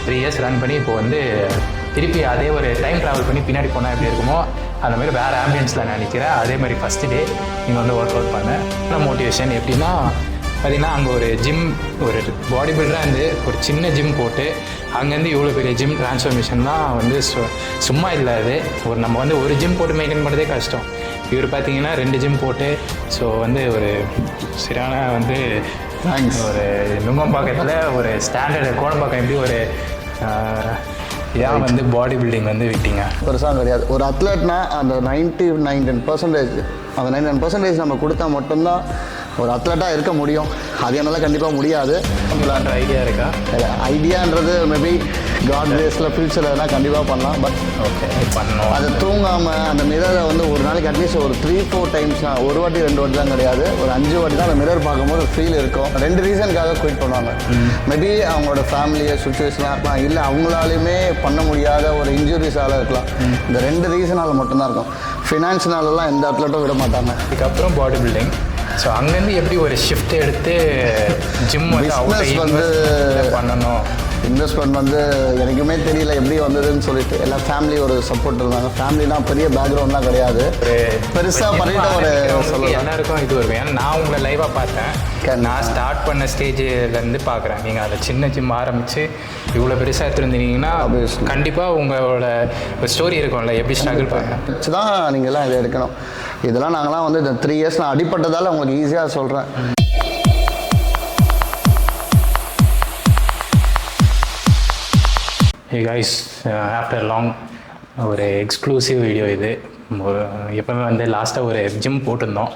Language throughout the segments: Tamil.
3 இயர்ஸ் ரன் பண்ணி இப்போ வந்து திருப்பி அதே ஒரு டைம் ட்ராவல் பண்ணி பின்னாடி போனால் எப்படி இருக்குமோ அந்த மாதிரி வேறு ஆம்பியன்ஸில் நான் நிற்கிறேன். அதே மாதிரி ஃபஸ்ட்டு டே இங்கே வந்து ஒர்க் அவுட் பண்ணேன். மோட்டிவேஷன் எப்படின்னா பார்த்திங்கன்னா அங்கே ஒரு ஜிம், ஒரு பாடி பில்டராக இருந்து ஒரு சின்ன ஜிம் போட்டு அங்கேருந்து இவ்வளோ பெரிய ஜிம் ட்ரான்ஸ்ஃபர்மேஷன்லாம் வந்து சும்மா இல்லாது. நம்ம வந்து ஒரு ஜிம் போட்டு மெயின்டைன் பண்ணுறதே கஷ்டம். இவர் பார்த்தீங்கன்னா 2 ஜிம் போட்டு ஸோ வந்து ஒரு சரியான வந்து ஒரு நுங்கம்பாக்கத்தில் ஒரு ஸ்டாண்டர்டு கோடம்பாக்கம் எப்படி ஒரு ஏன் வந்து பாடி பில்டிங் வந்து விட்டீங்க? பெருசாக கிடையாது. ஒரு அத்லட்னா அந்த 99% அந்த 99% நம்ம கொடுத்தா மட்டும்தான் ஒரு அத்லட்டாக இருக்க முடியும். அது என்னால் கண்டிப்பாக முடியாது. உங்களான்ற ஐடியா இருக்கா? ஐடியான்றது மேபி காட் டேஸில் ஃபியூச்சரில் தான் கண்டிப்பாக பண்ணலாம். பட் ஓகே பண்ணோம். அதை தூங்காமல் அந்த மிரரை வந்து ஒரு நாளைக்கு அட்லீஸ்ட் ஒரு 3-4 டைம்ஸ் தான், ஒரு வாட்டி 2 வாட்டி தான் கிடையாது, ஒரு 5 வாட்டி தான் அந்த மிரர் பார்க்கும்போது ஒரு ஃபீல் இருக்கும். 2 ரீசனுக்காக குயிட் பண்ணுவாங்க. மேபி அவங்களோட ஃபேமிலியை சுச்சுவேஷனாக இருக்கலாம், இல்லை அவங்களாலையுமே பண்ண முடியாத ஒரு இன்ஜுரிஸால் இருக்கலாம். இந்த 2 ரீசனால் மட்டும்தான் இருக்கும். ஃபினான்ஷியனாலலாம் எந்த அத்லட்டும் விட மாட்டாங்க. இதுக்கப்புறம் பாடி பில்டிங். ஸோ அங்கேருந்து எப்படி ஒரு ஷிஃப்ட் எடுத்து ஜிம் வந்து பண்ணணும்? இன்வெஸ்ட்மெண்ட் வந்து எனக்குமே தெரியல எப்படி வந்ததுன்னு சொல்லிட்டு. எல்லாம் ஃபேமிலி ஒரு சப்போர்ட் இருந்தாங்க. ஃபேமிலினா பெரிய பேக்ரவுண்ட்லாம் கிடையாது, பெருசாக பண்ணிட்டு ஒரு சொல்லலாம் எல்லாருக்கும் இது வருவேன். ஏன்னா நான் உங்களை லைவாக பார்த்தேன். நான் ஸ்டார்ட் பண்ண ஸ்டேஜிலேருந்து பார்க்குறேன். நீங்கள் அதை சின்ன ஜிம் ஆரம்பித்து இவ்வளோ பெருசாக எடுத்துருந்தீங்கன்னா கண்டிப்பாக உங்களோட ஒரு ஸ்டோரி இருக்கும்ல, எப்படி ஸ்ட்ரகிள் பண்ண வச்சு தான் நீங்கள்லாம் இதை எடுக்கணும். இதெல்லாம் நாங்களாம் வந்து இந்த 3 இயர்ஸ் நான் அடிப்பட்டதால் உங்களுக்கு ஈஸியாக சொல்கிறேன். ஹே கைஸ், ஆஃப்டர் லாங் ஒரு எக்ஸ்க்ளூசிவ் வீடியோ இது. எப்போவுமே வந்து லாஸ்ட்டாக ஒரு ஜிம் போட்டிருந்தோம்.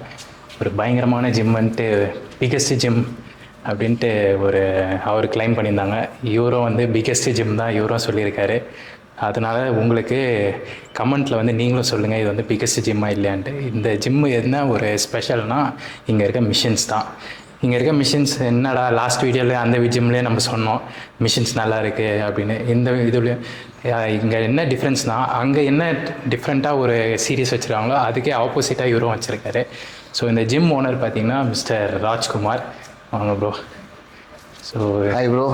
ஒரு பயங்கரமான ஜிம்முன்ட்டு, பிக்கெஸ்ட் ஜிம் அப்படின்ட்டு அவர் கிளைம் பண்ணியிருந்தாங்க. இவரும் வந்து பிக்கெஸ்ட் ஜிம் தான் இவரும் சொல்லியிருக்காரு. அதனால் உங்களுக்கு கமெண்ட்டில் வந்து நீங்களும் சொல்லுங்கள் இது வந்து பிக்கெஸ்ட் ஜிம்மா இல்லையான்ட்டு. இந்த ஜிம்மு என்ன ஒரு ஸ்பெஷல்னால் இங்கே இருக்க மிஷின்ஸ் தான். இங்கே இருக்க மிஷின்ஸ் என்னடா லாஸ்ட் வீடியோவில் அந்த ஜிம்லேயே நம்ம சொன்னோம் மிஷின்ஸ் நல்லா இருக்குது அப்படின்னு. இந்த இதுலேயும் இங்கே என்ன டிஃப்ரென்ஸ்னால் அங்கே என்ன டிஃப்ரெண்ட்டாக ஒரு சீரியஸ் வச்சுருக்காங்களோ அதுக்கே ஆப்போசிட்டாக இவரும் வச்சுருக்காரு. ஸோ இந்த ஜிம் ஓனர் பார்த்தீங்கன்னா மிஸ்டர் ராஜ்குமார். வாங்க ப்ரோ. So hi bro.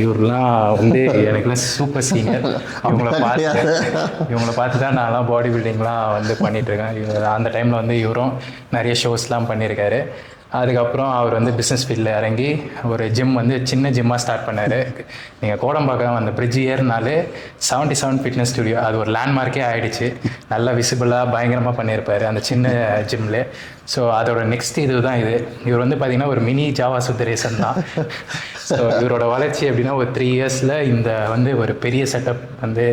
இவரெலாம் வந்து எனக்குலாம் சூப்பர் சீனியர். இவங்கள பார்த்து தான் நான்லாம் பாடி பில்டிங்லாம் வந்து பண்ணிகிட்ருக்கேன். அந்த டைமில் வந்து இவரும் நிறைய ஷோஸ்லாம் பண்ணியிருக்காரு. அதுக்கப்புறம் அவர் வந்து பிஸ்னஸ் ஃபீல்டில் இறங்கி ஒரு ஜிம் வந்து சின்ன ஜிம்மாக ஸ்டார்ட் பண்ணார். நீங்கள் கோடம்பாக்கம் அந்த பிரிட்ஜ் ஏறினாலே 77 ஃபிட்னஸ் ஸ்டுடியோ, அது ஒரு லேண்ட்மார்க்கே ஆகிடுச்சு. நல்லா விசிபிளாக பயங்கரமாக பண்ணியிருப்பார் அந்த சின்ன ஜிம்மில். ஸோ அதோட நெக்ஸ்ட் இது தான் இது. இவர் வந்து பார்த்திங்கன்னா ஒரு மினி ஜாவா சுந்தரேசன் தான். ஸோ இவரோட வளர்ச்சி எப்படின்னா ஒரு 3 இயர்ஸில் இந்த வந்து ஒரு பெரிய செட்டப் வந்து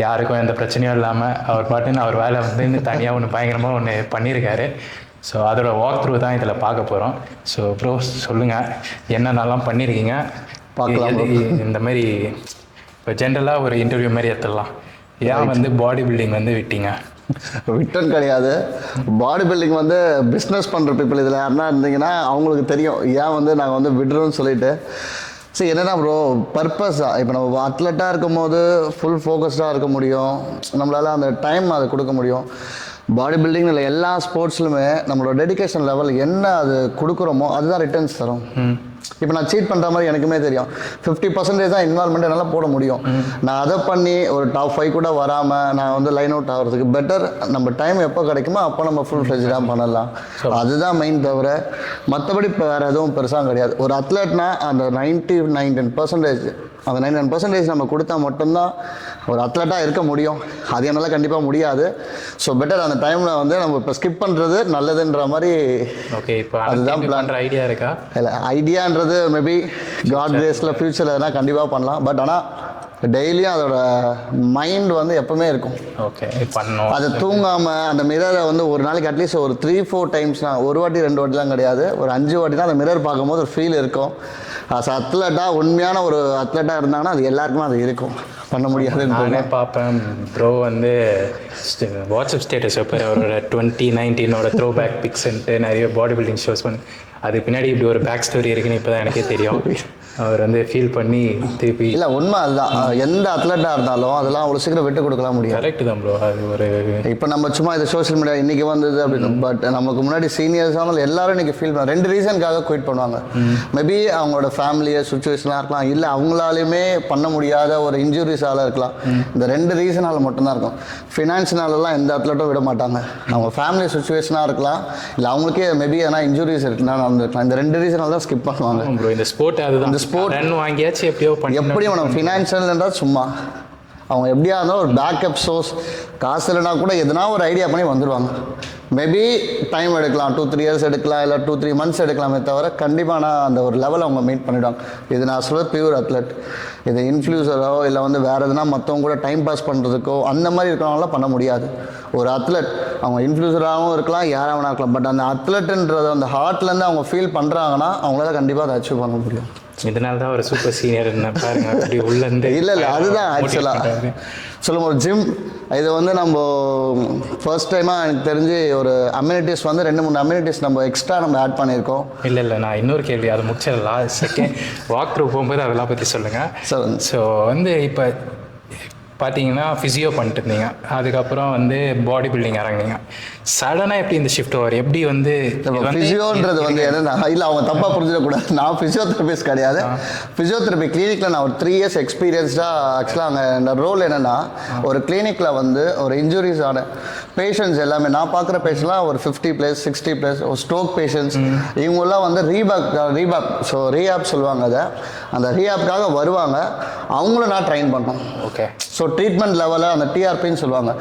யாருக்கும் எந்த பிரச்சனையும் இல்லாமல் அவர் பாட்டுன்னு அவர் வேலை வந்து தனியாக ஒன்று பயங்கரமாக ஒன்று பண்ணியிருக்காரு. ஸோ அதோட வாக் த்ரூ தான் இதில் பார்க்க போகிறோம். ஸோ ப்ரோ சொல்லுங்கள் என்னென்னலாம் பண்ணியிருக்கீங்க பார்க்கலாம். இந்த மாதிரி இப்போ ஜென்ரலாக ஒரு இன்டர்வியூ மாதிரி எடுத்துடலாம். ஏன் வந்து பாடி பில்டிங் வந்து விட்டீங்க? விட்டன் கிடையாது. பாடி பில்டிங் வந்து பிஸ்னஸ் பண்ணுற பீப்புள் இதில் யாருன்னா இருந்தீங்கன்னா அவங்களுக்கு தெரியும் ஏன் வந்து நாங்கள் வந்து விடுறோன்னு சொல்லிட்டு. சரி என்னென்னா ப்ரோ பர்பஸாக இப்போ நம்ம அத்லட்டாக இருக்கும் போது ஃபுல் ஃபோக்கஸ்டாக இருக்க முடியும், நம்மளால் அந்த டைம் அதை கொடுக்க முடியும். பாடி பில்டிங் இல்லை எல்லா ஸ்போர்ட்ஸ்லுமே நம்மளோட டெடிக்கேஷன் லெவல் என்ன அது கொடுக்குறோமோ அதுதான் ரிட்டர்ன்ஸ் தரும். இப்போ நான் சீட் பண்ணுற மாதிரி எனக்குமே தெரியும். 50% தான் இன்வால்மெண்ட் என்னால் போட முடியும். நான் அதை பண்ணி ஒரு டாப் 5 கூட வராமல் நான் வந்து லைன் அவுட் ஆகிறதுக்கு பெட்டர் நம்ம டைம் எப்போ கிடைக்குமோ அப்போ நம்ம ஃபுல் ஃப்ளெஜ்டாக பண்ணலாம். அதுதான் மெயின் தவிர மற்றபடி இப்போ வேறு எதுவும் பெருசாக கிடையாது. ஒரு அத்லட்னா அந்த 99% அந்த 99% நம்ம கொடுத்தா மட்டும்தான் ஒரு அத்லட்டாக இருக்க முடியும். அது என்னால் கண்டிப்பாக முடியாது. ஸோ பெட்டர் அந்த டைமில் வந்து நம்ம இப்போ ஸ்கிப் பண்ணுறது நல்லதுன்ற மாதிரி. ஓகே, இப்போ அதுதான் பிளான் ஐடியா இருக்கா? இல்லை ஐடியான்றது மேபி காட் டேஸில் ஃபியூச்சரில் தான் கண்டிப்பாக பண்ணலாம். பட் ஆனால் டெய்லியும் அதோட மைண்ட் வந்து எப்பவுமே இருக்கும். ஓகே பண்ணோம். அதை தூங்காமல் அந்த மிரரை வந்து ஒரு நாளைக்கு அட்லீஸ்ட் ஒரு 3-4 டைம்ஸ் தான், ஒரு வாட்டி 2 வாட்டி தான் கிடையாது, ஒரு 5 வாட்டி தான் அந்த மிரர் பார்க்கும்போது ஒரு ஃபீல் இருக்கும். அத்லட்டாக உண்மையான ஒரு அத்லட்டாக இருந்தாங்கன்னா அது எல்லாருக்குமே அது இருக்கும். பண்ண முடியாதுன்னு நானே பார்ப்பேன். ப்ரோ வந்து வாட்ஸ்அப் ஸ்டேட்டஸ் வைப்பார் அவரோட 2019 த்ரோ பேக் பிக்ஸ்ன்ட்டு நிறைய பாடி பில்டிங் ஷோஸ் பண்ணி. அது பின்னாடி இப்படி ஒரு பேக் ஸ்டோரி இருக்குன்னு இப்போ தான் எனக்கே தெரியும். அவர் வந்து ஃபீல் பண்ணி திருப்பி இல்லை உண்மை அதுதான். எந்த அத்லட்டாக இருந்தாலும் அதெல்லாம் அவ்வளோ சீக்கிரம் விட்டு கொடுக்கலாம் முடியாது. கரெக்ட் தான் ப்ரோ. அது ஒரு இப்போ நம்ம சும்மா இது சோஷியல் மீடியா இன்றைக்கி வந்தது அப்படின்னு, பட் நமக்கு முன்னாடி சீனியர்ஸான எல்லாரும் இன்றைக்கி ஃபீல் பண்ண 2 ரீசனுக்காக குயிட் பண்ணுவாங்க. மேபி அவங்களோட ஃபேமிலியை சுச்சுவேஷனாக இருக்கலாம், இல்லை அவங்களாலையுமே பண்ண முடியாத ஒரு இன்ஜுரிஸால் இருக்கலாம். இந்த 2 ரீசனால் மட்டும்தான் இருக்கும். ஃபினான்ஷியனாலலாம் எந்த அத்லட்டும் விட மாட்டாங்க. அவங்க ஃபேமிலி சுச்சுவேஷனாக இருக்கலாம், இல்லை அவங்களுக்கே மேபி எதனா இன்ஜுரிஸ் இருக்குன்னா நடந்துருக்கலாம். இந்த 2 ரீசனால் தான் ஸ்கிப் பண்ணுவாங்க. ப்ரோ இந்த ஸ்போர்ட் அதுதான். இந்த ஸ்போர்ட் ரன் வாங்கியாச்சு எப்படியோ பண்ணி எப்படி நம்ம ஃபினான்ஷியல் இருந்தால் சும்மா அவங்க எப்படியா இருந்தாலும் ஒரு பேக்கப் சோர்ஸ், காசு இல்லைனா கூட எதனா ஒரு ஐடியா பண்ணி வந்துடுவாங்க. மேபி டைம் எடுக்கலாம், 2-3 இயர்ஸ் எடுக்கலாம், இல்லை 2-3 மந்த்ஸ் எடுக்கலாமே தவிர கண்டிப்பாக நான் அந்த ஒரு லெவல் அவங்க மீட் பண்ணிவிடுவாங்க. இது நான் சொல்கிறது பியூர் அத்லெட். இது இன்ஃப்ளூசரோ இல்லை வந்து வேறு எதுனா மற்றவங்க கூட டைம் பாஸ் பண்ணுறதுக்கோ அந்த மாதிரி இருக்கிறவங்களாம் பண்ண முடியாது. ஒரு அத்லெட் அவங்க இன்ஃப்ளூசராகவும் இருக்கலாம், யாராவது இருக்கலாம், பட் அந்த அத்லெட்டுன்றது அந்த ஹார்ட்லேருந்து அவங்க ஃபீல் பண்ணுறாங்கன்னா அவங்களால கண்டிப்பாக அதை அச்சீவ் பண்ண முடியும். இதனால தான் ஒரு சூப்பர் சீனியர் என்ன பாருங்க அப்படி உள்ளேருந்து. இல்லை அதுதான் ஆக்சுவலாக சொல்லுங்கள். ஒரு ஜிம் இது வந்து நம்ம ஃபர்ஸ்ட் டைமாக எனக்கு தெரிஞ்சு ஒரு அம்யூனிட்டிஸ் வந்து 2-3 அம்யூனிட்டிஸ் நம்ம எக்ஸ்ட்ரா நம்ம ஆட் பண்ணியிருக்கோம். இல்லை நான் இன்னொரு கேள்வி அதை முடிச்சிடலாம். செகண்ட் வாக் த்ரூ போகும்போது அதெல்லாம் பற்றி சொல்லுங்கள். ஸோ வந்து இப்போ பார்த்தீங்கன்னா ஃபிசியோ பண்ணிட்டு இருந்தீங்க, அதுக்கப்புறம் வந்து பாடி பில்டிங் இறங்குனீங்க. சடனாக எப்படி இந்த ஷிஃப்ட் வரும்? எப்படி வந்து ஃபிசியோன்றது வந்து என்னன்னா, இல்லை அவங்க தப்பாக புரிஞ்சிடக்கூடாது. நான் ஃபிசியோதெரபிஸ்ட் கிடையாது. ஃபிசியோதெரபி கிளினிக்கில் நான் ஒரு 3 இயர்ஸ் எக்ஸ்பீரியன்ஸ்டாக. ஆக்சுவலாக அங்கே இந்த ரோல் என்னென்னா, ஒரு கிளினிக்கில் வந்து ஒரு இன்ஜுரிஸ் ஆன பேஷண்ட்ஸ் எல்லாமே நான் பார்க்குற பேஷண்ட்லாம் ஒரு 50+, 60+, ஒரு ஸ்ட்ரோக் பேஷண்ட்ஸ், இவங்கெல்லாம் வந்து ரீபாப் ஸோ ரீஹாப் சொல்லுவாங்க. அதை அந்த ரீஹாப்காக வருவாங்க. அவங்கள நான் ட்ரெயின் பண்ணோம். ஓகே. ஸோ ட்ரீட்மெண்ட் லெவலில் அந்த டிஆர்பின்னு சொல்லுவாங்க,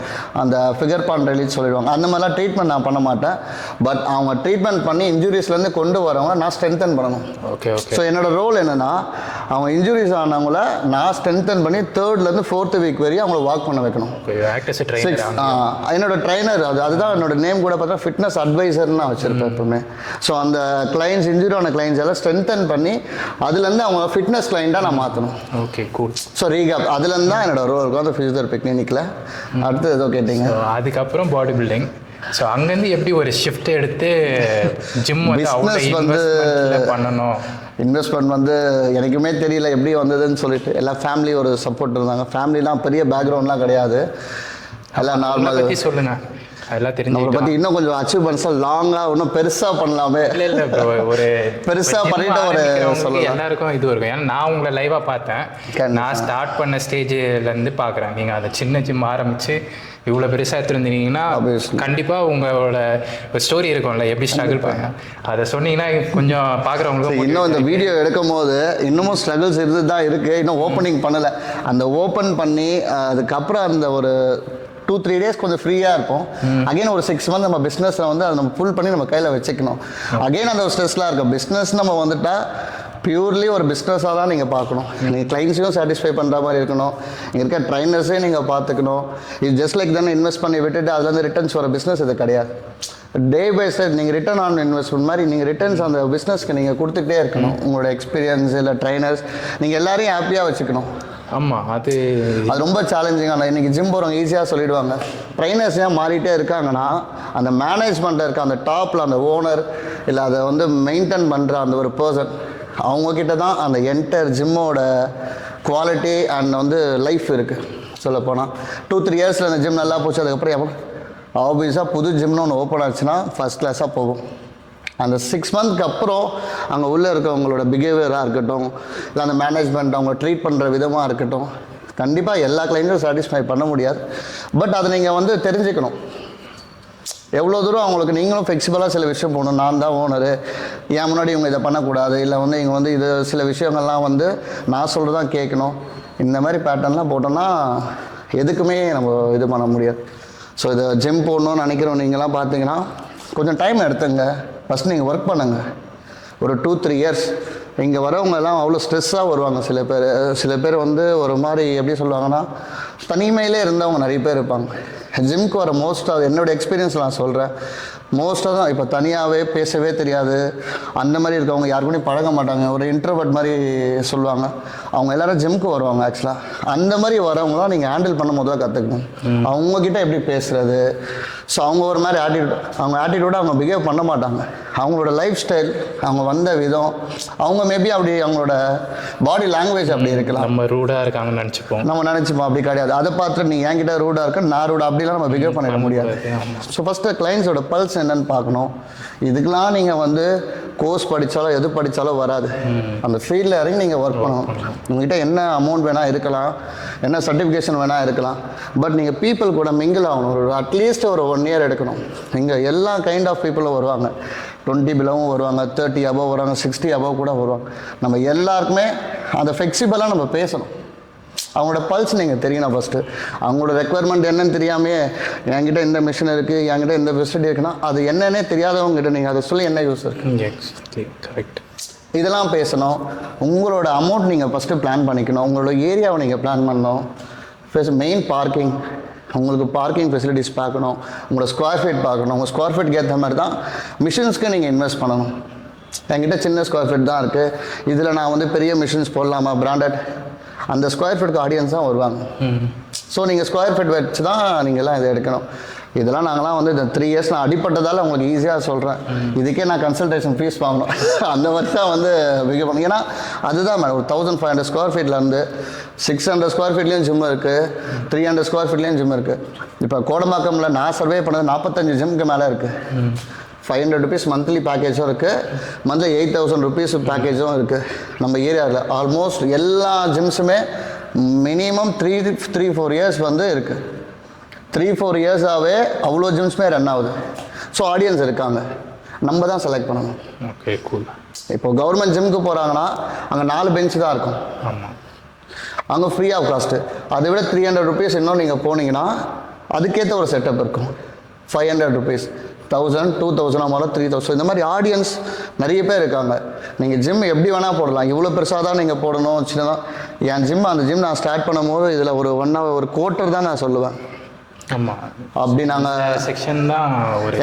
அந்த ஃபிகர் பான் ரிலீஸ் சொல்லிடுவாங்க. அந்த மாதிரிலாம் ட்ரீட்மெண்ட் நான் பண்ண மாட்டேன். பட் அவங்க ட்ரீட்மெண்ட் பண்ணி இன்ஜுரிஸ்லேருந்து கொண்டு வரவங்க நான் ஸ்ட்ரென்தன் பண்ணணும். Okay okay. ஸோ என்னோட ரோல் என்னென்னா, அவங்க இன்ஜுரிஸ் ஆனவங்கள நான் ஸ்ட்ரென்தன் பண்ணி 3rd-லேருந்து 4th வீக் வரையும் அவங்கள வாக் பண்ண வைக்கணும். என்னோட ட்ரைனர் அதுதான் என்னோட நேம் கூட பார்த்தா ஃபிட்னஸ் அட்வைசர்னு நான் வச்சுருப்பேன் எப்பவுமே. ஸோ அந்த கிளைண்ட்ஸ் இன்ஜுரி ஆன கிளைண்ட்ஸ் எல்லாம் ஸ்ட்ரென்தன் பண்ணி அதுலேருந்து அவங்க ஃபிட்னஸ் கிளைண்ட்டாக நான் மாற்றணும். Okay cool. ஸோ ரீகாப் அதுலேருந்து தான் என்னோட ரோல் இருக்கும் அந்த ஃபிசியோதெரபி கிளினிக்கில். அடுத்து ஏதோ கேட்டிங்க. அதுக்கப்புறம் பாடி பில்டிங். ஸோ அங்கேருந்து எப்படி ஒரு ஷிஃப்ட் எடுத்து ஜிம் பிஸ்னஸ் வந்து பண்ணணும்? இன்வெஸ்ட்மெண்ட் வந்து எனக்குமே தெரியல எப்படி வந்ததுன்னு சொல்லிட்டு. எல்லாம் ஃபேமிலி ஒரு சப்போர்ட் இருந்தாங்க. ஃபேமிலிலாம் பெரிய பேக்ரவுண்ட்லாம் கிடையாது, எல்லாம் நார்மல். பற்றி சொல்லுங்கள். அதெல்லாம் தெரிஞ்சு நம்மளை பற்றி இன்னும் கொஞ்சம் அச்சீவ்மெண்ட்ஸாக லாங்காக இன்னும் பெருசாக பண்ணலாமே. இல்லை ஒரு பெருசாக பண்ணிட்டு ஒரு சொல்லலாம். எல்லாருக்கும் இது இருக்கும். ஏன்னா நான் உங்களை லைவாக பார்த்தேன். நான் ஸ்டார்ட் பண்ண ஸ்டேஜ்லேருந்து பார்க்குறேன். நீங்கள் அதை சின்ன ஜிம் ஆரம்பித்து இவ்வளோ பெருசாக எடுத்துருந்தீங்கன்னா கண்டிப்பாக உங்களோட ஒரு ஸ்டோரி இருக்கும்ல, எப்படி ஸ்ட்ரகிள் பண்ண அதை சொன்னீங்கன்னா கொஞ்சம் பார்க்குறவங்களுக்கு. இன்னும் இந்த வீடியோ எடுக்கும் போது இன்னமும் ஸ்ட்ரகிள்ஸ் இருந்து தான் இருக்குது. இன்னும் ஓப்பனிங் பண்ணலை. அந்த ஓப்பன் பண்ணி அதுக்கப்புறம் அந்த ஒரு 2-3 டேஸ் கொஞ்சம் ஃப்ரீயாக இருப்போம். அகைன் ஒரு 6 மந்த் நம்ம பிஸ்னஸை வந்து அதை நம்ம ஃபுல் பண்ணி நம்ம கையில் வச்சுக்கணும். அகைன் அந்த ஒரு ஸ்ட்ரெஸ்லாம் இருக்கும். பிஸ்னஸ் நம்ம வந்துட்டால் பியூர்லி ஒரு பிஸ்னஸாக தான் நீங்கள் பார்க்கணும். நீங்கள் கிளைண்ட்ஸையும் சாட்டிஸ்ஃபை பண்ணுற மாதிரி இருக்கணும். இங்கே இருக்க ட்ரைனர்ஸையும் நீங்கள் பார்த்துக்கணும். இது ஜஸ்ட் லைக் தானே இன்வெஸ்ட் பண்ணி விட்டுட்டு அதுலேருந்து ரிட்டர்ன்ஸ் வர பிஸ்னஸ் இது கிடையாது. டே பை டே நீங்கள் ரிட்டர்ன் ஆன் இன்வெஸ்ட்மெண்ட் மாதிரி நீங்கள் ரிட்டர்ன்ஸ் அந்த பிஸ்னஸ்க்கு நீங்கள் கொடுத்துக்கிட்டே இருக்கணும். உங்களோட எக்ஸ்பீரியன்ஸ் இல்லை ட்ரைனர்ஸ் நீங்கள் எல்லாரையும் ஹாப்பியாக வச்சுக்கணும். ஆமாம், அது ரொம்ப சேலஞ்சிங்காக. இன்றைக்கி ஜிம் போகிறவங்க ஈஸியாக சொல்லிவிடுவாங்க. ட்ரைனர்ஸ் ஏன் மாறிட்டே இருக்காங்கன்னா, அந்த மேனேஜ்மெண்ட்டில் இருக்க அந்த டாப்பில் அந்த ஓனர் இல்லை அதை வந்து மெயின்டைன் பண்ணுற அந்த ஒரு பர்சன், அவங்கக்கிட்ட தான் அந்த என்டையர் ஜிம்மோட குவாலிட்டி அண்ட் வந்து லைஃப் இருக்குது. சொல்லப்போனால் 2-3 இயர்ஸில் அந்த ஜிம் நல்லா போச்சு. அதுக்கப்புறம் ஆப்வியஸாக புது ஜிம்னு ஒன்று ஓப்பன் ஆச்சுன்னா ஃபஸ்ட் கிளாஸாக போகும். அந்த 6 மந்த்க்கு அப்புறம் அங்கே உள்ளே இருக்கவங்களோட பிஹேவியராக இருக்கட்டும், இல்லை அந்த மேனேஜ்மெண்ட் அவங்க ட்ரீட் பண்ணுற விதமாக இருக்கட்டும், கண்டிப்பாக எல்லா கிளைண்ட்டும் சாட்டிஸ்ஃபை பண்ண முடியாது. பட் அதை நீங்கள் வந்து தெரிஞ்சுக்கணும். எவ்வளோ தூரம் அவங்களுக்கு நீங்களும் ஃப்ளெக்சிபிளாக சில விஷயம் போகணும். நான் தான் ஓனரு, ஏன் முன்னாடி இவங்க இதை பண்ணக்கூடாது, இல்லை வந்து இங்கே வந்து இது சில விஷயங்கள்லாம் வந்து நான் சொல்கிறது தான் கேட்கணும். இந்த மாதிரி பேட்டர்ன்லாம் போட்டோன்னா எதுக்குமே நம்ம இது பண்ண முடியாது. ஸோ இதை ஜிம் போடணும்னு நினைக்கிறோம். நீங்களாம் பார்த்தீங்கன்னா கொஞ்சம் டைம் எடுத்துங்க. ஃபஸ்ட் நீங்கள் ஒர்க் பண்ணுங்கள். ஒரு 2-3 இயர்ஸ் இங்கே வரவங்க எல்லாம் அவ்வளோ ஸ்ட்ரெஸ்ஸாக வருவாங்க. சில பேர் வந்து ஒரு மாதிரி எப்படி சொல்லுவாங்கன்னா, தனிமையிலே இருந்தவங்க நிறைய பேர் இருப்பாங்க. ஜிம்க்கு வர மோஸ்ட் ஆஃப் என்னோடய எக்ஸ்பீரியன்ஸ் நான் சொல்கிறேன். மோஸ்ட்டாக தான் இப்போ தனியாகவே பேசவே தெரியாது அந்த மாதிரி இருக்கவங்க யாருக்கூடயும் பழக மாட்டாங்க, ஒரு இன்ட்ரோவர்ட் மாதிரி சொல்லுவாங்க, அவங்க எல்லாரும் ஜிம்க்கு வருவாங்க. ஆக்சுவலாக அந்த மாதிரி வரவங்களாம் நீங்கள் ஹேண்டில் பண்ண முதல்ல கற்றுக்கணும். அவங்கக்கிட்ட எப்படி பேசுகிறது, ஸோ அவங்க ஒரு மாதிரி அவங்க ஆட்டிடியூடாக அவங்க பிஹேவ் பண்ண மாட்டாங்க. அவங்களோட லைஃப் ஸ்டைல், அவங்க வந்த விதம், அவங்க மேபி அப்படி அவங்களோட பாடி லாங்குவேஜ் அப்படி இருக்கலாம். நம்ம ரூடாக இருக்காங்கன்னு நினச்சிப்போம், அப்படி கிடையாது. அதை பார்த்துட்டு நீ என்கிட்ட ரூடாக இருக்க, நான் ரூடாக அப்படிலாம் நம்ம பிஹேவ் பண்ணிட முடியாது. ஸோ ஃபஸ்ட்டு கிளைண்ட்ஸோட பல்ஸ் என்னன்னு பார்க்கணும். இதுக்கெலாம் நீங்கள் வந்து கோர்ஸ் படித்தாலும் எது படித்தாலும் வராது. அந்த ஃபீல்டில் இறங்கி நீங்கள் ஒர்க் பண்ணணும். உங்கள்கிட்ட என்ன அமௌண்ட் வேணால் இருக்கலாம், என்ன சர்டிஃபிகேஷன் வேணால் இருக்கலாம், பட் நீங்கள் பீப்புள் கூட மிங்கிள் ஆகணும். ஒரு அட்லீஸ்ட் ஒரு 1 year எடுக்கணும். இங்கே எல்லா கைண்ட் ஆஃப் பீப்புளும் வருவாங்க. 20 பிலவும் வருவாங்க, 30 above வருவாங்க, 60 above கூட வருவாங்க. நம்ம எல்லாருக்குமே அந்த ஃப்ளெக்சிபிளாக நம்ம பேசணும். அவங்களோட பல்ஸ் நீங்கள் தெரியணும். ஃபஸ்ட்டு அவங்களோட ரெக்குவயர்மெண்ட் என்னன்னு தெரியாமே என்கிட்ட இந்த மிஷின் இருக்குது, என்கிட்ட இந்த ஃபெசிலிட்டி இருக்குன்னா அது என்னன்னே தெரியாதவங்ககிட்ட நீங்கள் அதை சொல்லி என்ன யூஸ் இருக்குது. கரெக்ட். இதெல்லாம் பேசணும். உங்களோட அமௌண்ட் நீங்கள் ஃபஸ்ட்டு பிளான் பண்ணிக்கணும். உங்களோட ஏரியாவை நீங்கள் பிளான் பண்ணணும். மெயின் பார்க்கிங், உங்களுக்கு பார்க்கிங் ஃபெசிலிட்டிஸ் பார்க்கணும். உங்களோட ஸ்கொயர் ஃபீட் பார்க்கணும். உங்கள் ஸ்கொயர் ஃபீட்டுக்கு ஏற்ற மாதிரி தான் மிஷின்ஸ்க்கு நீங்கள் இன்வெஸ்ட் பண்ணணும். என்கிட்ட சின்ன ஸ்கொயர் ஃபீட் தான் இருக்குது, இதில் நான் வந்து பெரிய மிஷின்ஸ் போடலாமா, பிராண்டட், அந்த ஸ்கொயர் ஃபீட்டுக்கு ஆடியன்ஸ் தான் வருவாங்க. ஸோ நீங்கள் ஸ்கொயர் ஃபீட் வச்சு தான் நீங்கள்லாம் இதை எடுக்கணும். இதெல்லாம் நாங்களாம் வந்து இந்த 3 years நான் அடிப்பட்டதால் உங்களுக்கு ஈஸியாக சொல்கிறேன். இதுக்கே நான் கன்சல்டேஷன் ஃபீஸ் வாங்கணும். அந்த மாதிரி தான் வந்து பிகே பண்ணணும். ஏன்னா அதுதான் மேடம், ஒரு 1500 ஸ்கொயர் ஃபீட்லேருந்து 600 ஸ்கொயர் ஃபீட்லேயும் ஜிம் இருக்குது, 300 ஸ்கொயர் ஃபீட்லேயும் ஜிம் இருக்குது. இப்போ கோடம்பாக்கமில் நான் சர்வே பண்ணது 45 ஜிம்க்கு மேலே இருக்குது. 500 rupees மந்த்லி பேக்கேஜும் இருக்குது, மந்த்லி 8000 rupees பேக்கேஜும் இருக்குது. நம்ம ஏரியாவில் ஆல்மோஸ்ட் எல்லா ஜிம்ஸுமே மினிமம் 3-4 years வந்து இருக்குது. 3-4 yearsஆகவே அவ்வளோ ஜிம்ஸுமே ரன் ஆகுது. ஸோ ஆடியன்ஸ் இருக்காங்க, நம்ம தான் செலக்ட் பண்ணணும். Okay, cool. இப்போ கவர்மெண்ட் ஜிம்முக்கு போகிறாங்கன்னா அங்கே 4 பெஞ்ச் தான் இருக்கும். ஆமாம், அங்கே ஃப்ரீ ஆஃப் காஸ்ட்டு. அதை விட 300 rupees இன்னும் நீங்கள் போனீங்கன்னா அதுக்கேற்ற ஒரு செட்டப் இருக்கும். 500 rupees, 1000, 2000, அவ்வளோ 3000. இந்த மாதிரி ஆடியன்ஸ் நிறைய பேர் இருக்காங்க. நீங்கள் ஜிம் எப்படி வேணால் போடலாம். இவ்வளோ பெருசாக தான் நீங்கள் போடணும், சின்னதாக. என் ஜிம், அந்த ஜிம் நான் ஸ்டார்ட் பண்ணும்போது இதில் ஒரு 1 hour, ஒரு குவார்ட்டர் தான் நான் சொல்லுவேன். ஆமாம், அப்படி நாங்கள் செக்ஷன் தான்.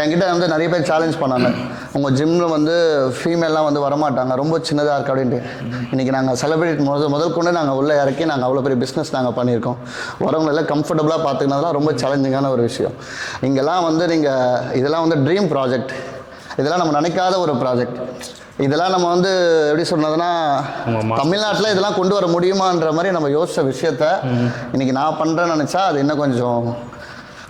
என்கிட்ட வந்து நிறைய பேர் சேலஞ்ச் பண்ணாங்க, உங்கள் ஜிம்மில் வந்து ஃபீமேல்லாம் வந்து வரமாட்டாங்க, ரொம்ப சின்னதாக இருக்குது அப்படின்ட்டு. இன்றைக்கி நாங்கள் செலிப்ரேட் முதல் கொண்டு நாங்கள் உள்ளே இறக்கி நாங்கள் அவ்வளோ பெரிய பிஸ்னஸ் நாங்கள் பண்ணியிருக்கோம். வரவங்களெல்லாம் கம்ஃபர்டபுளாக பார்த்துக்கினதுலாம் ரொம்ப சேலஞ்சிங்கான ஒரு விஷயம். இங்கெல்லாம் வந்து நீங்கள் இதெல்லாம் வந்து ட்ரீம் ப்ராஜெக்ட், இதெல்லாம் நம்ம நினைக்காத ஒரு ப்ராஜெக்ட். இதெல்லாம் நம்ம வந்து எப்படி சொன்னதுன்னா, தமிழ்நாட்டில் இதெல்லாம் கொண்டு வர முடியுமான்ற மாதிரி நம்ம யோசித்த விஷயத்த இன்றைக்கி நான் பண்ணுறேன்னு நினச்சா அது இன்னும் கொஞ்சம்,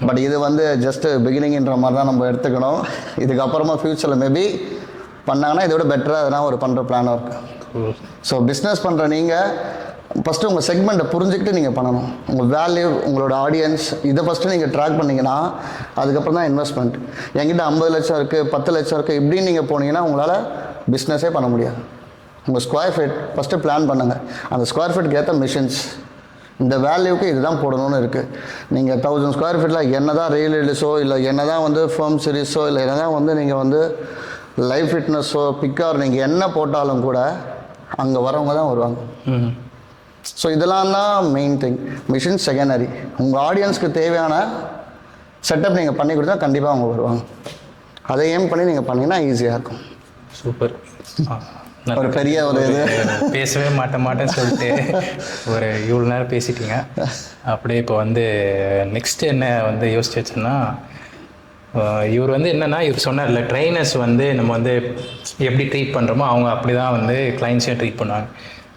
பட் இது வந்து ஜஸ்ட்டு பிகினிங்கிற மாதிரி தான் நம்ம எடுத்துக்கணும். இதுக்கப்புறமா ஃப்யூச்சரில் மேபி பண்ணாங்கன்னா இதோட பெட்டராக எதனா ஒரு பண்ணுற பிளானாக இருக்குது. ஸோ பிஸ்னஸ் பண்ணுற நீங்கள் ஃபஸ்ட்டு உங்கள் செக்மெண்ட்டை புரிஞ்சுக்கிட்டு நீங்கள் பண்ணணும். உங்கள் வேல்யூ, உங்களோட ஆடியன்ஸ், இதை ஃபஸ்ட்டு நீங்கள் ட்ராக் பண்ணிங்கன்னா அதுக்கப்புறம் தான் இன்வெஸ்ட்மெண்ட். என்கிட்ட 50 லட்சம் இருக்குது, 10 லட்சம் இருக்குது, இப்படின்னு நீங்கள் போனீங்கன்னா உங்களால் பிஸ்னஸே பண்ண முடியாது. உங்கள் ஸ்கொயர் ஃபீட் ஃபஸ்ட்டு பிளான் பண்ணுங்கள். அந்த ஸ்கொயர் ஃபீட்டுக்கு ஏற்ற மிஷின்ஸ், இந்த வேல்யூக்கு இதுதான் போடணும்னு இருக்குது. நீங்கள் 1000 ஸ்கொயர் ஃபீட்டில் என்ன தான் ரெயில் எலிஸோ, இல்லை என்ன தான் வந்து ஃபேர்ம் சீரிஸோ, இல்லை என்ன தான் வந்து நீங்கள் வந்து லைஃப் ஃபிட்னஸோ, பிக்கார், நீங்கள் என்ன போட்டாலும் கூட அங்கே வரவங்க தான் வருவாங்க. ஸோ இதெல்லாம் தான் மெயின் திங். Machine secondary. உங்கள் ஆடியன்ஸ்க்கு தேவையான செட்டப் நீங்கள் பண்ணி கொடுத்தா கண்டிப்பாக அவங்க வருவாங்க. அதை ஏம் பண்ணி நீங்கள் பண்ணிங்கன்னா ஈஸியாக இருக்கும். சூப்பர். ஒரு பெரிய ஒரு இது பேசவே மாட்டேன்னு சொல்லிட்டு ஒரு இவ்வளோ நேரம் பேசிட்டீங்க. அப்படியே இப்போ வந்து நெக்ஸ்ட் என்ன வந்து யோசிச்சு வச்சேன்னா, இவர் வந்து என்னென்னா, இவர் சொன்னார்ல, ட்ரைனர்ஸ் வந்து நம்ம வந்து எப்படி ட்ரீட் பண்ணுறோமோ அவங்க அப்படி தான் வந்து கிளைண்ட்ஸையும் ட்ரீட் பண்ணுவாங்க.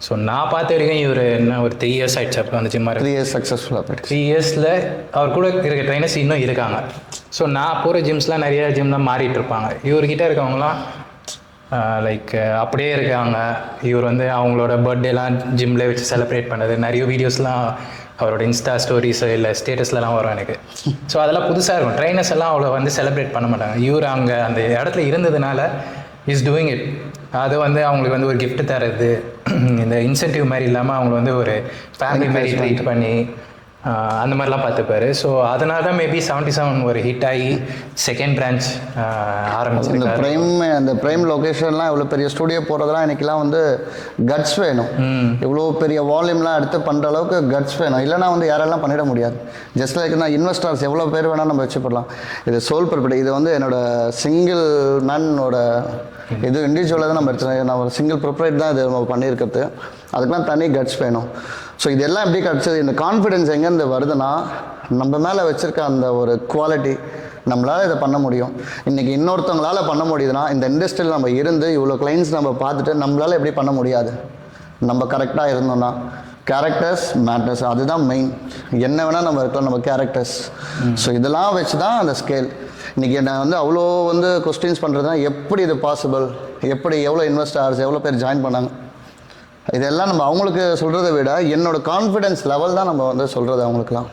ஸோ நான் பார்த்த வரைக்கும் இவர் என்ன ஒரு 3 years ஆகிடுச்சு அப்போ அந்த ஜிம்மா 3 years சக்ஸஸ்ஃபுல்லாக போய்ட்டு 3 yearsல அவர் கூட இருக்க ட்ரைனர்ஸ் இன்னும் இருக்காங்க. ஸோ நான் போகிற ஜிம்ஸ்லாம் நிறைய ஜிம் தான் மாறிட்டு இருப்பாங்க. இவர்கிட்ட இருக்கவங்களாம் லைக் அப்படியே இருக்காங்க. இவர் வந்து அவங்களோட பர்த்டேலாம் ஜிம்மில் வச்சு செலிப்ரேட் பண்ணது நிறைய வீடியோஸ்லாம் அவரோட இன்ஸ்டா ஸ்டோரிஸோ இல்லை ஸ்டேட்டஸ்லாம் வரும் எனக்கு. ஸோ அதெல்லாம் புதுசாக இருக்கும். ட்ரைனர்ஸ் எல்லாம் அவ்வளோ வந்து செலிப்ரேட் பண்ண மாட்டாங்க. இவர் அங்கே அந்த இடத்துல இருந்ததுனால இஸ் டூயிங் இட். அது வந்து அவங்களுக்கு வந்து ஒரு கிஃப்ட் தர்றது, இந்த இன்சென்டிவ் மாதிரி இல்லாமல் அவங்களை வந்து ஒரு ஃபேமிலி மாதிரி ட்ரீட் பண்ணி அந்த மாதிரிலாம் பார்த்துப்பாரு. ஸோ அதனால தான் மேபி 77 ஒரு ஹிட் ஆகி செகண்ட் பிரான்ச் ஆரம்பிச்சிருக்காரு. அந்த ப்ரைம் லொக்கேஷன்லாம் இவ்வளோ பெரிய ஸ்டூடியோ போகிறதுலாம் இன்றைக்கெலாம் வந்து கட்ஸ் வேணும். இவ்வளோ பெரிய வால்யூம்லாம் எடுத்து பண்ணுற அளவுக்கு கட்ஸ் வேணும். இல்லைனா வந்து யாரெல்லாம் பண்ணிட முடியாது. ஜஸ்ட் லைக் நான் இன்வெஸ்டர்ஸ் எவ்வளோ பேர் வேணால் நம்ம வச்சு போடலாம். இது சோல் ப்ராப்பர்ட்டி. இது வந்து என்னோட சிங்கிள் மேனோட இது இண்டிவிஜுவலாக தான் நம்ம எடுத்துருக்கேன். நான் ஒரு சிங்கிள் ப்ரொப்ரைட் தான் இது நம்ம பண்ணியிருக்கிறது. அதுக்கெலாம் தனி கட்ஸ் வேணும். ஸோ இதெல்லாம் எப்படி கிடச்சது? இந்த கான்ஃபிடென்ஸ் எங்கேருந்து வருதுன்னா, நம்ம மேலே வச்சுருக்க அந்த ஒரு குவாலிட்டி, நம்மளால் இதை பண்ண முடியும். இன்றைக்கி இன்னொருத்தவங்களால் பண்ண முடியுதுன்னா, இந்த இண்டஸ்ட்ரியில் நம்ம இருந்து இவ்வளோ கிளைண்ட்ஸ் நம்ம பார்த்துட்டு நம்மளால் எப்படி பண்ண முடியாது? நம்ம கரெக்டாக இருந்தோம்னா. கேரக்டர்ஸ் மேட்டர்ஸ், அதுதான் மெயின். என்ன வேணால் நம்ம இருக்கலாம், நம்ம கேரக்டர்ஸ். ஸோ இதெல்லாம் வச்சு தான் அந்த ஸ்கேல். இன்றைக்கி நான் வந்து அவ்வளோ வந்து கொஸ்டின்ஸ் பண்ணுறதுனா, எப்படி இது பாசிபிள், எப்படி எவ்வளோ இன்வெஸ்டர்ஸ் எவ்வளோ பேர் ஜாயின் பண்ணாங்க, இதெல்லாம் நம்ம அவங்களுக்கு சொல்கிறத விட என்னோடய கான்ஃபிடென்ஸ் லெவல் தான் நம்ம வந்து சொல்கிறது அவங்களுக்குலாம்.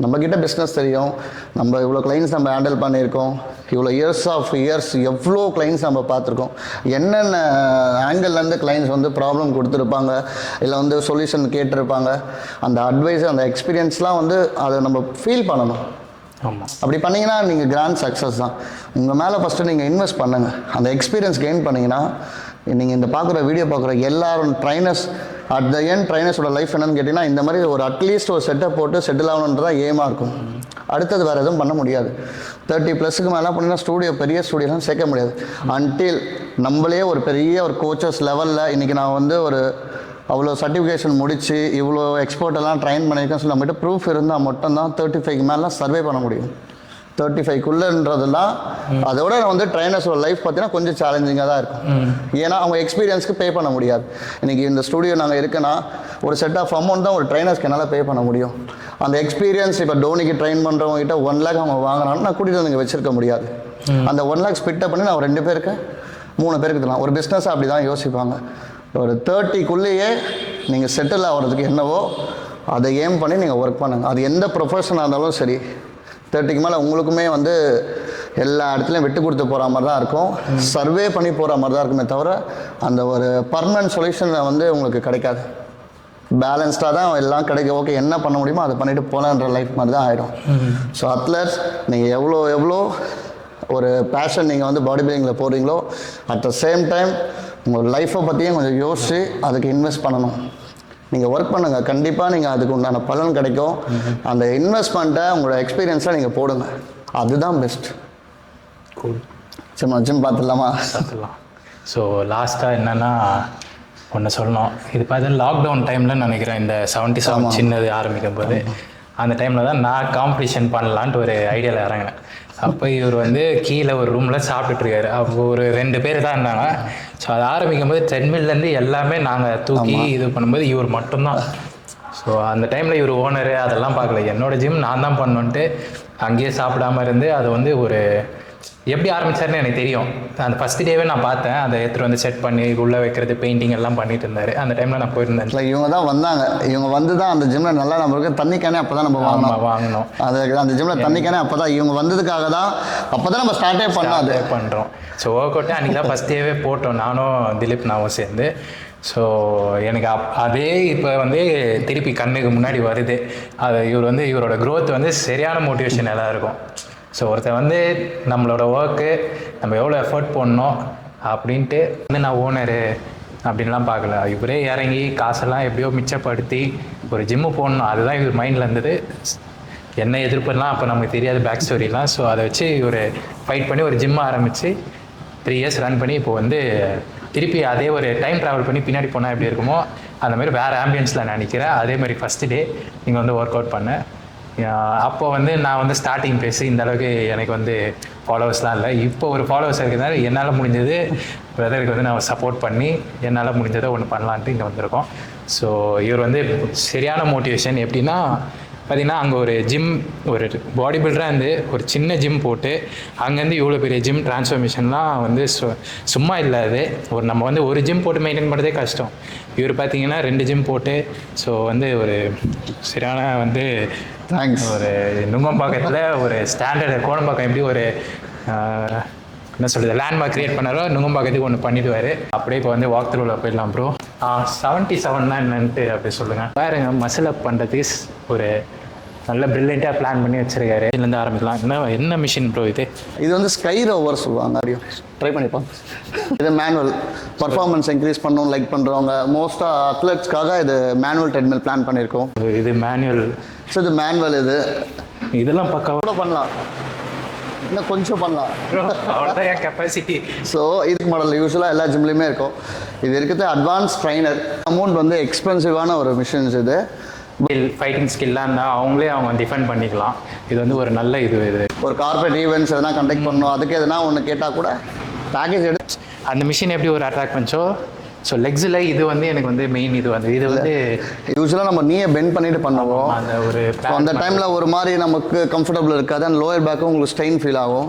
நம்மக்கிட்ட பிஸ்னஸ் தெரியும், நம்ம இவ்வளோ கிளைண்ட்ஸ் நம்ம ஹேண்டில் பண்ணியிருக்கோம், இவ்வளோ இயர்ஸ் எவ்வளோ கிளைண்ட்ஸ் நம்ம பார்த்துருக்கோம், என்னென்ன ஆங்கிள்லேருந்து கிளைண்ட்ஸ் வந்து ப்ராப்ளம் கொடுத்துருப்பாங்க, இல்லை வந்து சொல்யூஷன் கேட்டிருப்பாங்க, அந்த அட்வைஸ் அந்த எக்ஸ்பீரியன்ஸ்லாம் வந்து அதை நம்ம ஃபீல் பண்ணணும். ஆமாம், அப்படி பண்ணிங்கன்னா நீங்கள் கிராண்ட் சக்ஸஸ் தான். உங்கள் மேலே ஃபஸ்ட்டு நீங்கள் இன்வெஸ்ட் பண்ணுங்கள். அந்த எக்ஸ்பீரியன்ஸ் கெயின் பண்ணிங்கன்னா நீங்கள் இந்த பார்க்குற வீடியோ பார்க்குற எல்லாரும் ட்ரைனர்ஸ் அட் த எண்ட் ட்ரைனர்ஸோட லைஃப் என்னன்னு கேட்டிங்கன்னா, இந்த மாதிரி ஒரு அட்லீஸ்ட் ஒரு செட்டப் போட்டு செட்டில் ஆகணுன்றதான் ஏமாக இருக்கும். அடுத்தது வேறு எதுவும் பண்ண முடியாது. 30+ மேலே பண்ணிங்கன்னா ஸ்டூடியோ பெரிய ஸ்டூடியோலாம் சேர்க்க முடியாது. அன்டில் நம்மளே ஒரு பெரிய ஒரு கோச்சஸ் லெவலில் இன்றைக்கி நான் வந்து ஒரு அவ்வளோ சர்டிஃபிகேஷன் முடித்து இவ்வளோ எக்ஸ்போர்ட்டெல்லாம் ட்ரைன் பண்ணியிருக்கேன்னு சொல்லி நம்மகிட்ட ப்ரூஃப் இருந்தால் மட்டும்தான் 35 மேலாம் சர்வே பண்ண முடியும். 35க்குள்ளன்றதுலாம் அதோட வந்து ட்ரைனர்ஸோட லைஃப் பார்த்தீங்கன்னா கொஞ்சம் சேலஞ்சிங்காக தான் இருக்கும். ஏன்னா அவங்க எக்ஸ்பீரியன்ஸ்க்கு பே பண்ண முடியாது. இன்றைக்கி இந்த ஸ்டூடியோ நாங்கள் இருக்குன்னா ஒரு செட் ஆஃப் அமௌண்ட் தான் ஒரு ட்ரைனர்ஸ்க்கு என்னால் பே பண்ண முடியும். அந்த எக்ஸ்பீரியன்ஸ் இப்போ டோனிக்கு ட்ரெயின் பண்ணுறவங்ககிட்ட 1 lakh அவங்க வாங்கினாலும் நான் கூட்டிகிட்டு வந்து வச்சிருக்க முடியாது. அந்த 1 lakh ஸ்பிட் பண்ணி நான் 2 பேருக்கு 3 பேருக்கு தரலாம். ஒரு பிஸ்னஸ் அப்படி தான் யோசிப்பாங்க. ஒரு 30க்குள்ளேயே நீங்கள் செட்டில் ஆகிறதுக்கு என்னவோ அதை ஏம் பண்ணி நீங்கள் ஒர்க் பண்ணுங்கள். அது எந்த ப்ரொஃபஷனாக இருந்தாலும் சரி, 30க்கு மேலே உங்களுக்குமே வந்து எல்லா இடத்துலையும் விட்டு கொடுத்து போகிற மாதிரி தான் இருக்கும், சர்வே பண்ணி போகிற மாதிரி தான் இருக்குமே தவிர அந்த ஒரு பர்மனன்ட் சொல்யூஷன் வந்து உங்களுக்கு கிடைக்காது. பேலன்ஸ்டாக தான் எல்லாம் கிடைக்கும். ஓகே, என்ன பண்ண முடியுமோ அதை பண்ணிவிட்டு போகலான்ற லைஃப் மாதிரி தான் ஆகிடும். ஸோ அத்லெட்ஸ் நீங்கள் எவ்வளோ ஒரு பேஷன் நீங்கள் வந்து பாடி பில்டிங்கில் போகிறீங்களோ, அட் த சேம் டைம் உங்கள் லைஃப்பை பற்றியும் கொஞ்சம் யோசித்து அதுக்கு இன்வெஸ்ட் பண்ணணும். நீங்கள் ஒர்க் பண்ணுங்கள், கண்டிப்பாக நீங்கள் அதுக்கு உண்டான பலன் கிடைக்கும். அந்த இன்வெஸ்ட்மெண்ட்டை உங்களோட எக்ஸ்பீரியன்ஸாக நீங்கள் போடுங்க, அதுதான் பெஸ்ட். சரி, ஜிம் பார்த்துடலாமா? பார்த்துடலாம். ஸோ லாஸ்ட்டாக என்னென்னா ஒன்று சொல்லணும். இது பார்த்தா லாக்டவுன் டைமில் நினைக்கிறேன், இந்த 77 சின்னது ஆரம்பிக்கும் போது அந்த டைமில் தான் நான் காம்படிஷன் பண்ணலான்ட்டு ஒரு ஐடியாவில் இறங்கினேன். அப்போ இவர் வந்து கீழே ஒரு ரூமில் சாப்பிட்டுட்ருக்காரு. அப்போ ஒரு 2 பேர் தான் இருந்தாங்க. ஸோ அது ஆரம்பிக்கும் போது ட்ரெட்மில்லேருந்து எல்லாமே நாங்கள் தூக்கி இது பண்ணும்போது இவர் மட்டும்தான். ஸோ அந்த டைமில் இவர் ஓனரு அதெல்லாம் பார்க்கல. என்னோடய ஜிம் நான் தான் பண்ணணுன்ட்டு அங்கேயே சாப்பிடாமல் இருந்து அதை வந்து ஒரு எப்படி ஆரம்பித்தாருன்னு எனக்கு தெரியும். அந்த ஃபஸ்ட் டேவே நான் பார்த்தேன், அதை எடுத்துகிட்டு வந்து செட் பண்ணி உள்ளே வைக்கிறது, பெயிண்டிங் எல்லாம் பண்ணிட்டு இருந்தார். அந்த டைமில் நான் போயிருந்தேன். இல்லை, இவங்க தான் வந்தாங்க. இவங்க வந்து தான் அந்த ஜிம்மில் நல்லா நம்மளுக்கு தண்ணி கேனே அப்போ தான் நம்ம வாங்கணும். அது அந்த ஜிம்மில் தண்ணி கேனே அப்போ தான் இவங்க வந்ததுக்காக தான், அப்போ தான் நம்ம ஸ்டார்ட்டே பண்ணுறோம். ஸோ ஒர்க் அவுட்டு அன்றைக்கி தான் ஃபஸ்ட் டேவே போட்டோம், நானும் திலீப்னாவும் சேர்ந்து. ஸோ எனக்கு அதே இப்போ வந்து திருப்பி கண்ணுக்கு முன்னாடி வருது. அது இவர் வந்து இவரோட க்ரோத் வந்து சரியான மோட்டிவேஷன் எல்லாம் இருக்கும். ஸோ ஒருத்தர் வந்து நம்மளோட ஒர்க்கு நம்ம எவ்வளோ எஃபர்ட் போடணும் அப்படின்ட்டு வந்து நான் ஓனரு அப்படின்லாம் பார்க்கல. இவரே இறங்கி காசெல்லாம் எப்படியோ மிச்சப்படுத்தி ஒரு ஜிம்மு போடணும், அதுதான் இவர் மைண்டில் இருந்தது. என்ன எதிர்ப்புலாம் அப்போ நமக்கு தெரியாது, பேக் ஸ்டோரிலாம். ஸோ அதை வச்சு இவர் ஃபைட் பண்ணி ஒரு ஜிம்மை ஆரம்பித்து 3 years ரன் பண்ணி இப்போ வந்து திருப்பி அதே ஒரு டைம் ட்ராவல் பண்ணி பின்னாடி போனால் எப்படி இருக்குமோ அந்த மாதிரி வேறு ஆம்பியன்ஸில் நினைக்கிறேன். அதே மாதிரி ஃபஸ்ட்டு டே நீங்கள் வந்து ஒர்க் அவுட் பண்ணேன். அப்போ வந்து நான் வந்து ஸ்டார்டிங் பேசி இந்த அளவுக்கு எனக்கு வந்து ஃபாலோவர்ஸ்லாம் இல்லை. இப்போ ஒரு ஃபாலோவர்ஸ் இருக்கிறதுனால என்னால் முடிஞ்சது பிரதருக்கு வந்து நான் சப்போர்ட் பண்ணி என்னால் முடிஞ்சதை ஒன்று பண்ணலான்ட்டு இங்கே வந்திருக்கோம். ஸோ இவர் வந்து சரியான மோட்டிவேஷன். எப்படின்னா பார்த்திங்கன்னா, அங்கே ஒரு ஜிம், ஒரு பாடி பில்டராக இருந்து ஒரு சின்ன ஜிம் போட்டு அங்கேருந்து இவ்வளோ பெரிய ஜிம் ட்ரான்ஸ்ஃபர்மேஷன்லாம் வந்து சும்மா இல்லாது. நம்ம வந்து ஒரு ஜிம் போட்டு மெயின்டைன் பண்ணுறதே கஷ்டம். இவர் பார்த்திங்கன்னா 2 ஜிம் போட்டு ஸோ வந்து ஒரு சரியான வந்து ஒரு நுங்கம்பாக்கத்தில் ஒரு ஸ்டாண்டர்டு கோடம்பாக்கம் எப்படி ஒரு என்ன சொல்கிறது லேண்ட்மார்க் க்ரியேட் பண்ணாரோ நுங்கம்பாக்கத்துக்கு ஒன்று பண்ணிடுவார். அப்படியே இப்போ வந்து வாக் த்ரூவில் போயிடலாம் ப்ரோ. 77 தான் என்னன்ட்டு அப்படி சொல்லுங்கள். பாருங்க, மசில் அப் பண்ணுறதுக்கு ஒரு நல்ல பிரில்லியண்ட்டாக பிளான் பண்ணி வச்சிருக்காரு. இதுலேருந்து ஆரம்பிக்கலாம். என்ன மிஷின் ப்ரோ இது? இது வந்து ஸ்கை ரோவர் சொல்லுவாங்க. அப்படியும் ட்ரை பண்ணிப்போம். இது மேனுவல் பர்ஃபார்மன்ஸ் இன்க்ரீஸ் பண்ணணும் லைக் பண்ணுறவங்க மோஸ்ட்டாக அத்லெட்ஸ்க்காக இது மேனுவல் ட்ரெட்மில் பிளான் பண்ணியிருக்கோம். இது மேனுவல். ஸோ இது மேனுவல். இதெல்லாம் பக்காவாக கூட பண்ணலாம், இன்னும் கொஞ்சம் பண்ணலாம். அவ்வளோதான் என் கெப்பாசிட்டி. ஸோ இதுக்கு மாடல் யூஸ்வலாக எல்லா ஜிம்லேயுமே இருக்கும். இது இருக்கிறது அட்வான்ஸ் ட்ரைனர். அமௌண்ட் வந்து எக்ஸ்பென்சிவான ஒரு மிஷின்ஸ் இது. ஃபைட்டிங் ஸ்கில்லாக இருந்தால் அவங்க டிஃபெண்ட் பண்ணிக்கலாம். இது வந்து ஒரு நல்ல இது. ஒரு கார்பரேட் ஈவெண்ட்ஸ் எதனா கண்டக்ட் பண்ணணும், அதுக்கு எதனா ஒன்று கேட்டால் கூட பேக்கேஜ் எடுத்து அந்த மிஷின் எப்படி ஒரு அட்ராக்ட் பண்ணிச்சோ. ஸோ லெக்ஸில் இது வந்து எனக்கு வந்து மெயின் இது வந்து யூஸ்வலாக நம்ம நீயை பெண்ட் பண்ணிட்டு பண்ணுவோம். அந்த ஒரு அந்த டைமில் ஒரு மாதிரி நமக்கு கம்ஃபர்டபுள் இருக்காது. அந்த லோயர் பேக்கும் உங்களுக்கு ஸ்ட்ரெயின் ஃபீல் ஆகும்.